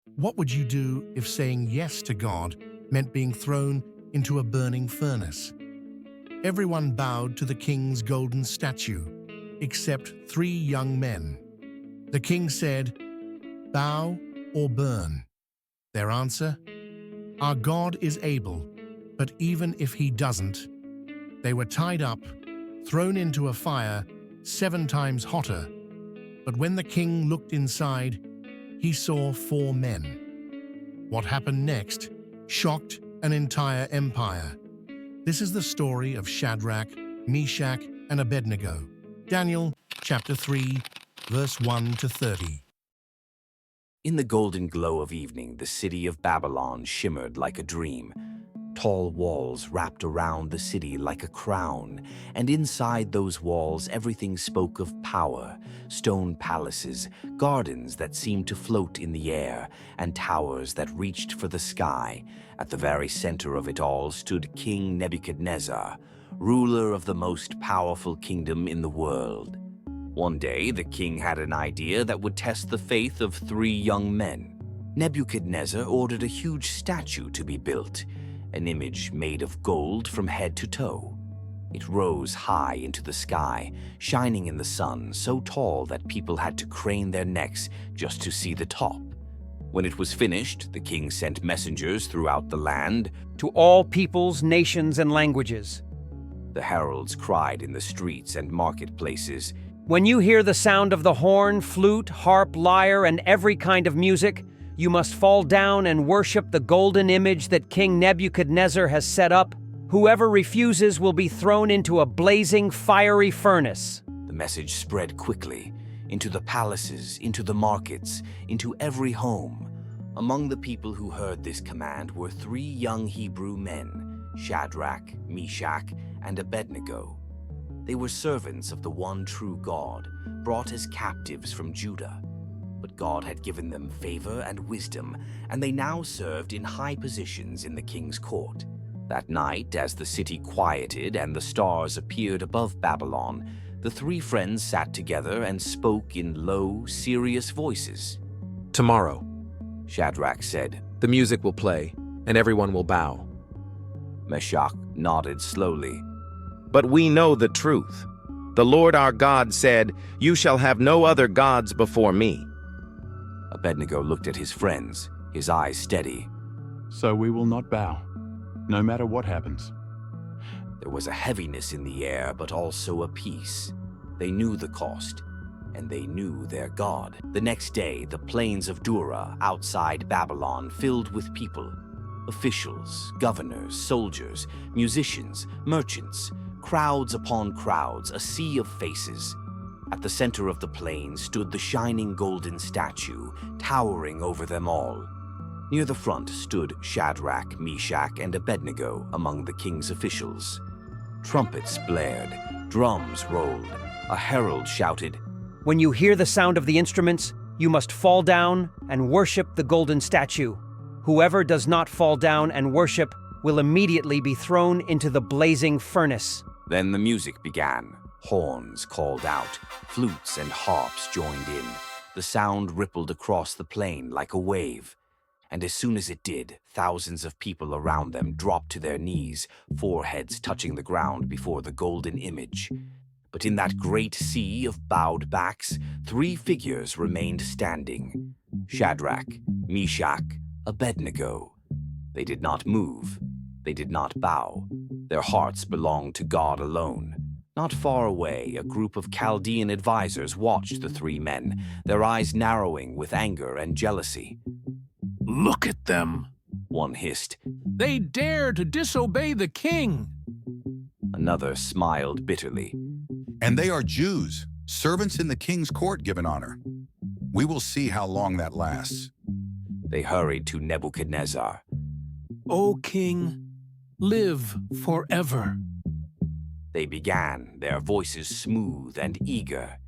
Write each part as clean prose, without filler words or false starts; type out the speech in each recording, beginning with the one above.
What would you do if saying yes to God meant being thrown into a burning furnace? Everyone bowed to the king's golden statue, except 3 young men. The king said, "Bow or burn." Their answer, "Our God is able, but even if he doesn't." They were tied up, thrown into a fire 7 times hotter. But when the king looked inside, he saw 4 men. What happened next shocked an entire empire. This is the story of Shadrach, Meshach, and Abednego. Daniel chapter 3, verse 1 to 30. In the golden glow of evening, the city of Babylon shimmered like a dream. Tall walls wrapped around the city like a crown, and inside those walls everything spoke of power: stone palaces, gardens that seemed to float in the air, and towers that reached for the sky. At the very center of it all stood King Nebuchadnezzar, ruler of the most powerful kingdom in the world. One day, the king had an idea that would test the faith of 3 young men. Nebuchadnezzar ordered a huge statue to be built, an image made of gold from head to toe. It rose high into the sky, shining in the sun, so tall that people had to crane their necks just to see the top. When it was finished, the king sent messengers throughout the land. To all peoples, nations, and languages. The heralds cried in the streets and marketplaces, When you hear the sound of the horn, flute, harp, lyre, and every kind of music, you must fall down and worship the golden image that King Nebuchadnezzar has set up. Whoever refuses will be thrown into a blazing, fiery furnace. The message spread quickly, into the palaces, into the markets, into every home. Among the people who heard this command were 3 young Hebrew men, Shadrach, Meshach, and Abednego. They were servants of the one true God, brought as captives from Judah. But God had given them favor and wisdom, and they now served in high positions in the king's court. That night, as the city quieted and the stars appeared above Babylon, the 3 friends sat together and spoke in low, serious voices. "Tomorrow," Shadrach said. "the music will play, and everyone will bow. Meshach nodded slowly. But we know the truth. The Lord our God said, 'You shall have no other gods before me.'" Abednego looked at his friends, his eyes steady. So we will not bow, no matter what happens. There was a heaviness in the air, but also a peace. They knew the cost, and they knew their God. The next day, the plains of Dura, outside Babylon, filled with people. Officials, governors, soldiers, musicians, merchants, crowds upon crowds, a sea of faces. At the center of the plain stood the shining golden statue, towering over them all. Near the front stood Shadrach, Meshach, and Abednego among the king's officials. Trumpets blared, drums rolled. A herald shouted, When you hear the sound of the instruments, you must fall down and worship the golden statue. Whoever does not fall down and worship will immediately be thrown into the blazing furnace. Then the music began. Horns called out, flutes and harps joined in. The sound rippled across the plain like a wave. And as soon as it did, thousands of people around them dropped to their knees, foreheads touching the ground before the golden image. But in that great sea of bowed backs, 3 figures remained standing. Shadrach, Meshach, Abednego. They did not move. They did not bow. Their hearts belonged to God alone. Not far away, a group of Chaldean advisors watched the 3 men, their eyes narrowing with anger and jealousy. "Look at them," one hissed. "They dare to disobey the king." Another smiled bitterly. "And they are Jews, servants in the king's court given honor. We will see how long that lasts." They hurried to Nebuchadnezzar. "O king, live forever." They began, their voices smooth and eager.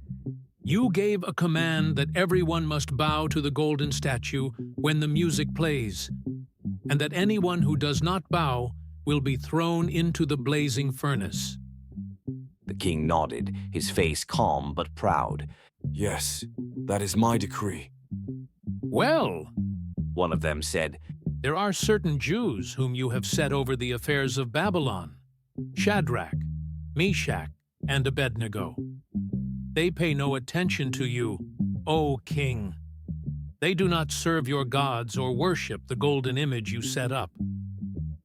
"You gave a command that everyone must bow to the golden statue when the music plays, and that anyone who does not bow will be thrown into the blazing furnace." The king nodded, his face calm but proud. "Yes, that is my decree." "Well," One of them said, There are certain Jews whom you have set over the affairs of Babylon, Shadrach, Meshach, and Abednego. They pay no attention to you, O king. They do not serve your gods or worship the golden image you set up.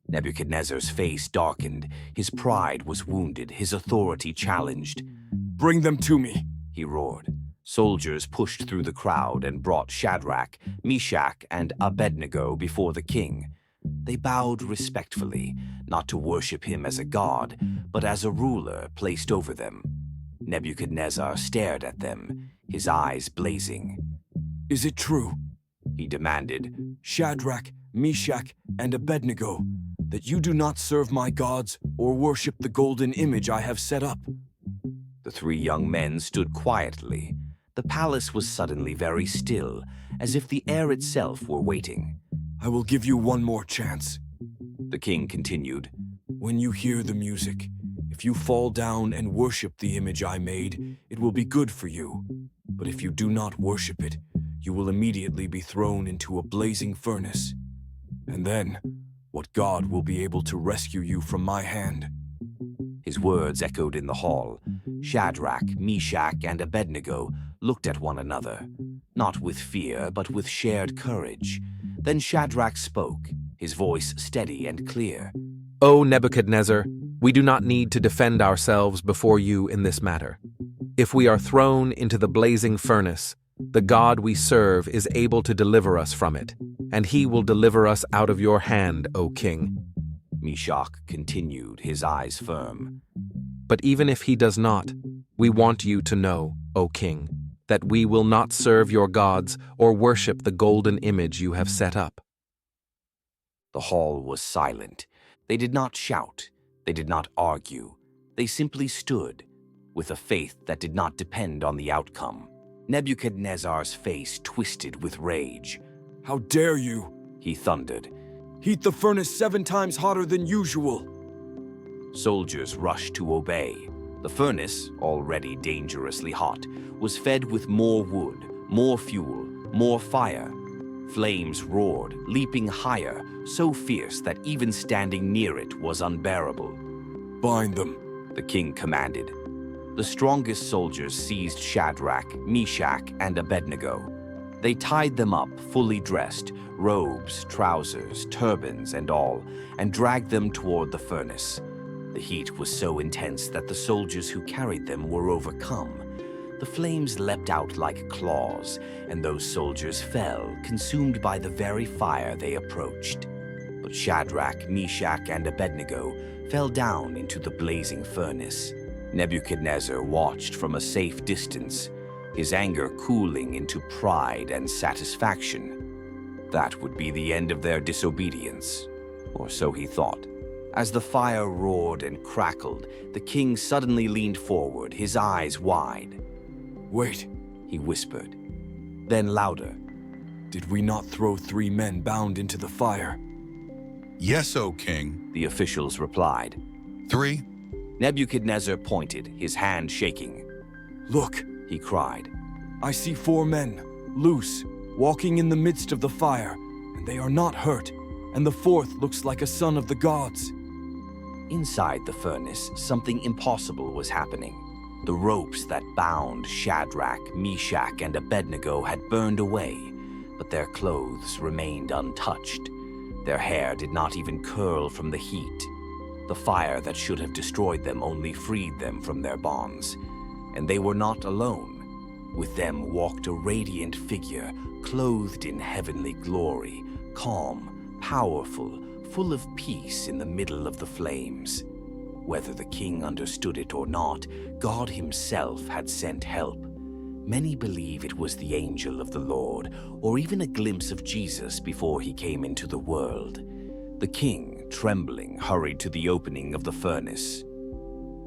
Nebuchadnezzar's face darkened. His pride was wounded, his authority challenged. Bring them to me, He roared. Soldiers pushed through the crowd and brought Shadrach, Meshach, and Abednego before the king. They bowed respectfully, not to worship him as a god, but as a ruler placed over them. Nebuchadnezzar stared at them, his eyes blazing. Is it true, He demanded, Shadrach, Meshach, and Abednego, that you do not serve my gods or worship the golden image I have set up? The three young men stood quietly. The palace was suddenly very still, as if the air itself were waiting. I will give you one more chance. The king continued, When you hear the music, if you fall down and worship the image I made, it will be good for you. But if you do not worship it, you will immediately be thrown into a blazing furnace. And then, what god will be able to rescue you from my hand? His words echoed in the hall. Shadrach, Meshach, and Abednego looked at one another, not with fear, but with shared courage. Then Shadrach spoke, his voice steady and clear. O Nebuchadnezzar, we do not need to defend ourselves before you in this matter. If we are thrown into the blazing furnace, the God we serve is able to deliver us from it, and he will deliver us out of your hand, O king. Meshach continued, his eyes firm. But even if he does not, we want you to know, O king, that we will not serve your gods or worship the golden image you have set up. The hall was silent. They did not shout. They did not argue. They simply stood, with a faith that did not depend on the outcome. Nebuchadnezzar's face twisted with rage. How dare you, He thundered. Heat the furnace 7 times hotter than usual. Soldiers rushed to obey. The furnace, already dangerously hot, was fed with more wood, more fuel, more fire. Flames roared, leaping higher, so fierce that even standing near it was unbearable. Bind them, the king commanded. The strongest soldiers seized Shadrach, Meshach, and Abednego. They tied them up, fully dressed, robes, trousers, turbans, and all, and dragged them toward the furnace. The heat was so intense that the soldiers who carried them were overcome. The flames leapt out like claws, and those soldiers fell, consumed by the very fire they approached. But Shadrach, Meshach, and Abednego fell down into the blazing furnace. Nebuchadnezzar watched from a safe distance, his anger cooling into pride and satisfaction. That would be the end of their disobedience, or so he thought. As the fire roared and crackled, the king suddenly leaned forward, his eyes wide. Wait, he whispered. Then louder. Did we not throw 3 men bound into the fire? Yes, O king, the officials replied. 3. Nebuchadnezzar pointed, his hand shaking. Look, he cried. I see 4 men, loose, walking in the midst of the fire, and they are not hurt, and the 4th looks like a son of the gods. Inside the furnace, something impossible was happening. The ropes that bound Shadrach, Meshach, and Abednego had burned away, but their clothes remained untouched. Their hair did not even curl from the heat. The fire that should have destroyed them only freed them from their bonds. And they were not alone. With them walked a radiant figure, clothed in heavenly glory, calm, powerful, full of peace in the middle of the flames. Whether the king understood it or not, God himself had sent help. Many believe it was the angel of the Lord, or even a glimpse of Jesus before he came into the world. The king, trembling, hurried to the opening of the furnace.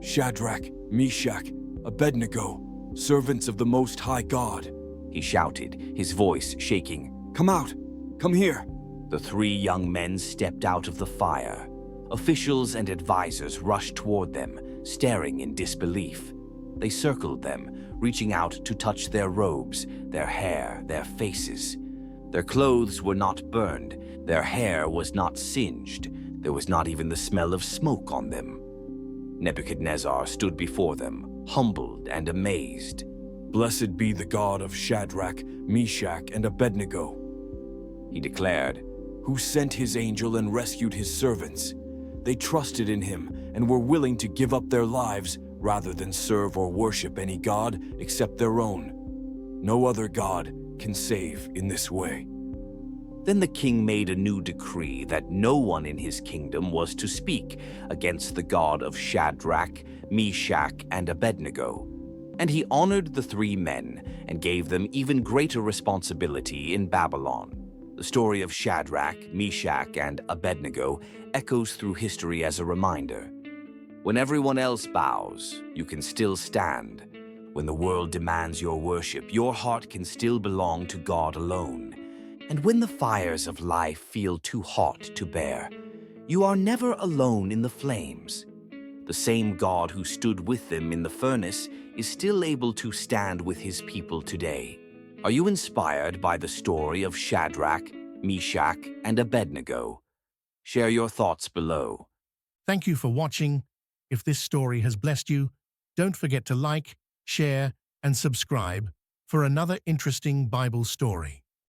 Shadrach, Meshach, Abednego, servants of the Most High God, he shouted, his voice shaking. Come out! Come here! The 3 young men stepped out of the fire. Officials and advisors rushed toward them, staring in disbelief. They circled them, reaching out to touch their robes, their hair, their faces. Their clothes were not burned, their hair was not singed, there was not even the smell of smoke on them. Nebuchadnezzar stood before them, humbled and amazed. "Blessed be the God of Shadrach, Meshach, and Abednego," He declared. "who sent his angel and rescued his servants. They trusted in him and were willing to give up their lives rather than serve or worship any god except their own. No other god can save in this way." Then the king made a new decree that no one in his kingdom was to speak against the God of Shadrach, Meshach, and Abednego. And he honored the three men and gave them even greater responsibility in Babylon. The story of Shadrach, Meshach, and Abednego echoes through history as a reminder. When everyone else bows, you can still stand. When the world demands your worship, your heart can still belong to God alone. And when the fires of life feel too hot to bear, you are never alone in the flames. The same God who stood with them in the furnace is still able to stand with his people today. Are you inspired by the story of Shadrach, Meshach, and Abednego? Share your thoughts below. Thank you for watching. If this story has blessed you, don't forget to like, share, and subscribe for another interesting Bible story.